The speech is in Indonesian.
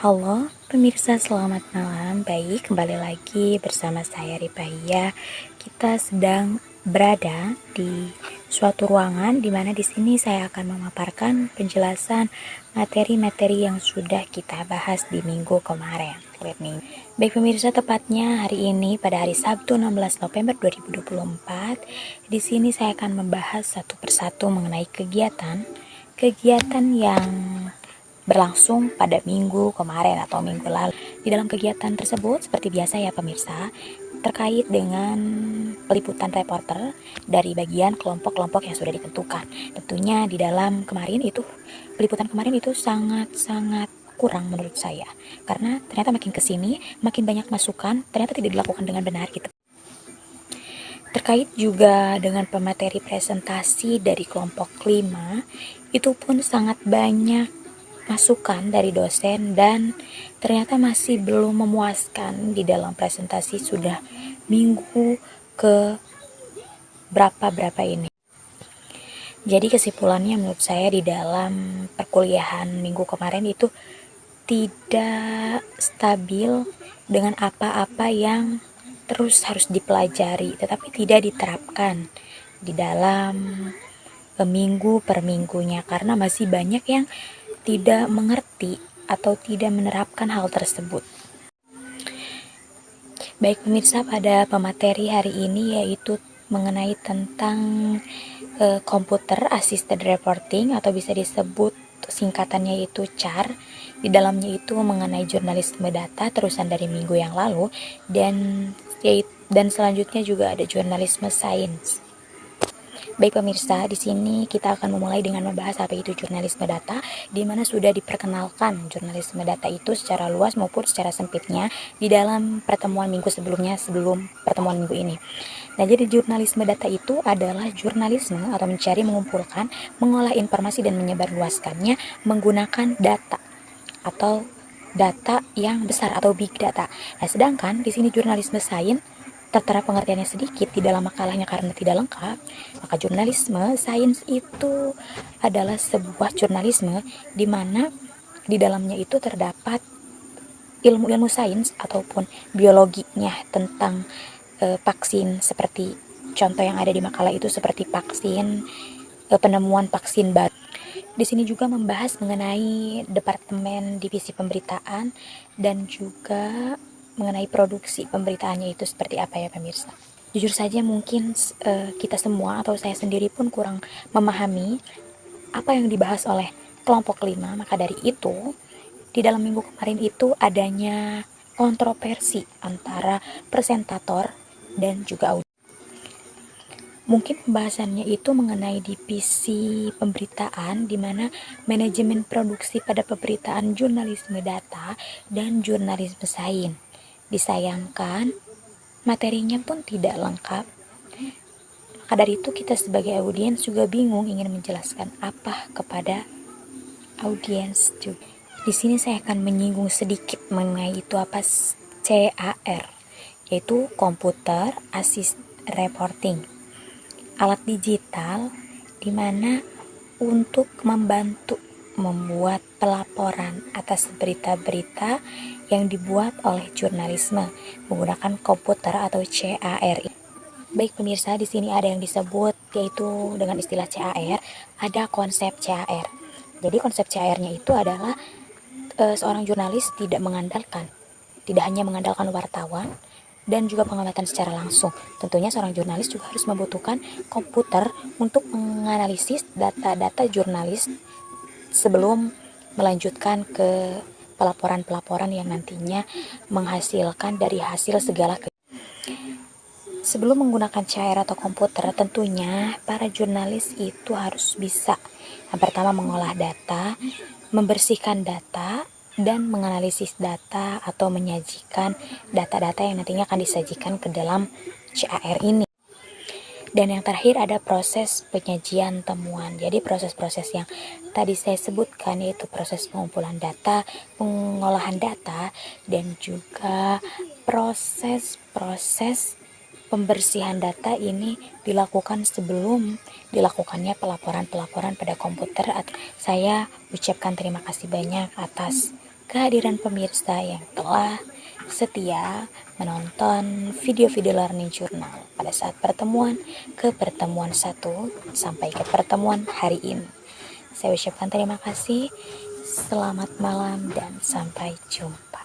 Halo pemirsa, selamat malam. Baik, kembali lagi bersama saya Ripaya. Kita sedang berada di suatu ruangan di mana di sini saya akan memaparkan penjelasan materi-materi yang sudah kita bahas di minggu kemarin. Baik pemirsa, tepatnya hari ini pada hari Sabtu 16 November 2024, di sini saya akan membahas satu persatu mengenai kegiatan yang berlangsung pada minggu kemarin atau minggu lalu. Di dalam kegiatan tersebut, seperti biasa ya pemirsa, terkait dengan peliputan reporter dari bagian kelompok-kelompok yang sudah ditentukan. Tentunya di dalam peliputan kemarin itu sangat-sangat kurang menurut saya, karena ternyata makin kesini makin banyak masukan ternyata tidak dilakukan dengan benar gitu. Terkait juga dengan pemateri presentasi dari kelompok 5, itu pun sangat banyak masukan dari dosen dan ternyata masih belum memuaskan. Di dalam presentasi sudah minggu ke berapa ini. Jadi kesimpulannya menurut saya di dalam perkuliahan minggu kemarin itu tidak stabil dengan apa-apa yang terus harus dipelajari tetapi tidak diterapkan di dalam minggu per minggunya, karena masih banyak yang tidak mengerti atau tidak menerapkan hal tersebut. Baik pemirsa, pada pemateri hari ini yaitu mengenai tentang Computer Assisted Reporting atau bisa disebut singkatannya itu CAR. Di dalamnya itu mengenai jurnalisme data terusan dari minggu yang lalu, dan selanjutnya juga ada jurnalisme sains. Baik pemirsa, di sini kita akan memulai dengan membahas apa itu jurnalisme data, di mana sudah diperkenalkan jurnalisme data itu secara luas maupun secara sempitnya di dalam pertemuan minggu sebelumnya, sebelum pertemuan minggu ini. Nah, jadi jurnalisme data itu adalah jurnalisme atau mencari, mengumpulkan, mengolah informasi dan menyebarluaskannya menggunakan data atau data yang besar atau big data. Nah, sedangkan di sini jurnalisme sains tertera pengertiannya sedikit di dalam makalahnya karena tidak lengkap, maka jurnalisme sains itu adalah sebuah jurnalisme di mana di dalamnya itu terdapat ilmu-ilmu sains ataupun biologinya tentang vaksin, seperti contoh yang ada di makalah itu seperti vaksin, penemuan vaksin baru. Di sini juga membahas mengenai departemen divisi pemberitaan dan juga mengenai produksi pemberitaannya itu seperti apa ya pemirsa. Jujur saja mungkin kita semua atau saya sendiri pun kurang memahami apa yang dibahas oleh kelompok 5. Maka dari itu di dalam minggu kemarin itu adanya kontroversi antara presentator dan juga audiens. Mungkin pembahasannya itu mengenai divisi pemberitaan, di mana manajemen produksi pada pemberitaan jurnalisme data dan jurnalisme sains. Disayangkan materinya pun tidak lengkap. Maka dari itu kita sebagai audiens juga bingung ingin menjelaskan apa kepada audiens juga. Di sini saya akan menyinggung sedikit mengenai itu apa CAR, yaitu Computer Assisted Reporting. Alat digital di mana untuk membantu membuat pelaporan atas berita-berita yang dibuat oleh jurnalisme menggunakan komputer atau CAR. Baik pemirsa, di sini ada yang disebut yaitu dengan istilah CAR, ada konsep CAR. Jadi konsep CAR-nya itu adalah seorang jurnalis tidak hanya mengandalkan wartawan dan juga pengamatan secara langsung. Tentunya seorang jurnalis juga harus membutuhkan komputer untuk menganalisis data-data jurnalis sebelum melanjutkan ke pelaporan-pelaporan yang nantinya menghasilkan dari hasil segala Sebelum menggunakan CAR atau komputer, tentunya para jurnalis itu harus bisa yang pertama mengolah data, membersihkan data, dan menganalisis data atau menyajikan data-data yang nantinya akan disajikan ke dalam CAR ini. Dan yang terakhir ada proses penyajian temuan. Jadi proses-proses yang tadi saya sebutkan yaitu proses pengumpulan data, pengolahan data, dan juga proses-proses pembersihan data ini dilakukan sebelum dilakukannya pelaporan-pelaporan pada komputer. Saya ucapkan terima kasih banyak atas kehadiran pemirsa yang telah setia menonton video-video learning journal pada saat pertemuan ke pertemuan 1 sampai ke pertemuan hari ini. Saya ucapkan terima kasih, selamat malam dan sampai jumpa.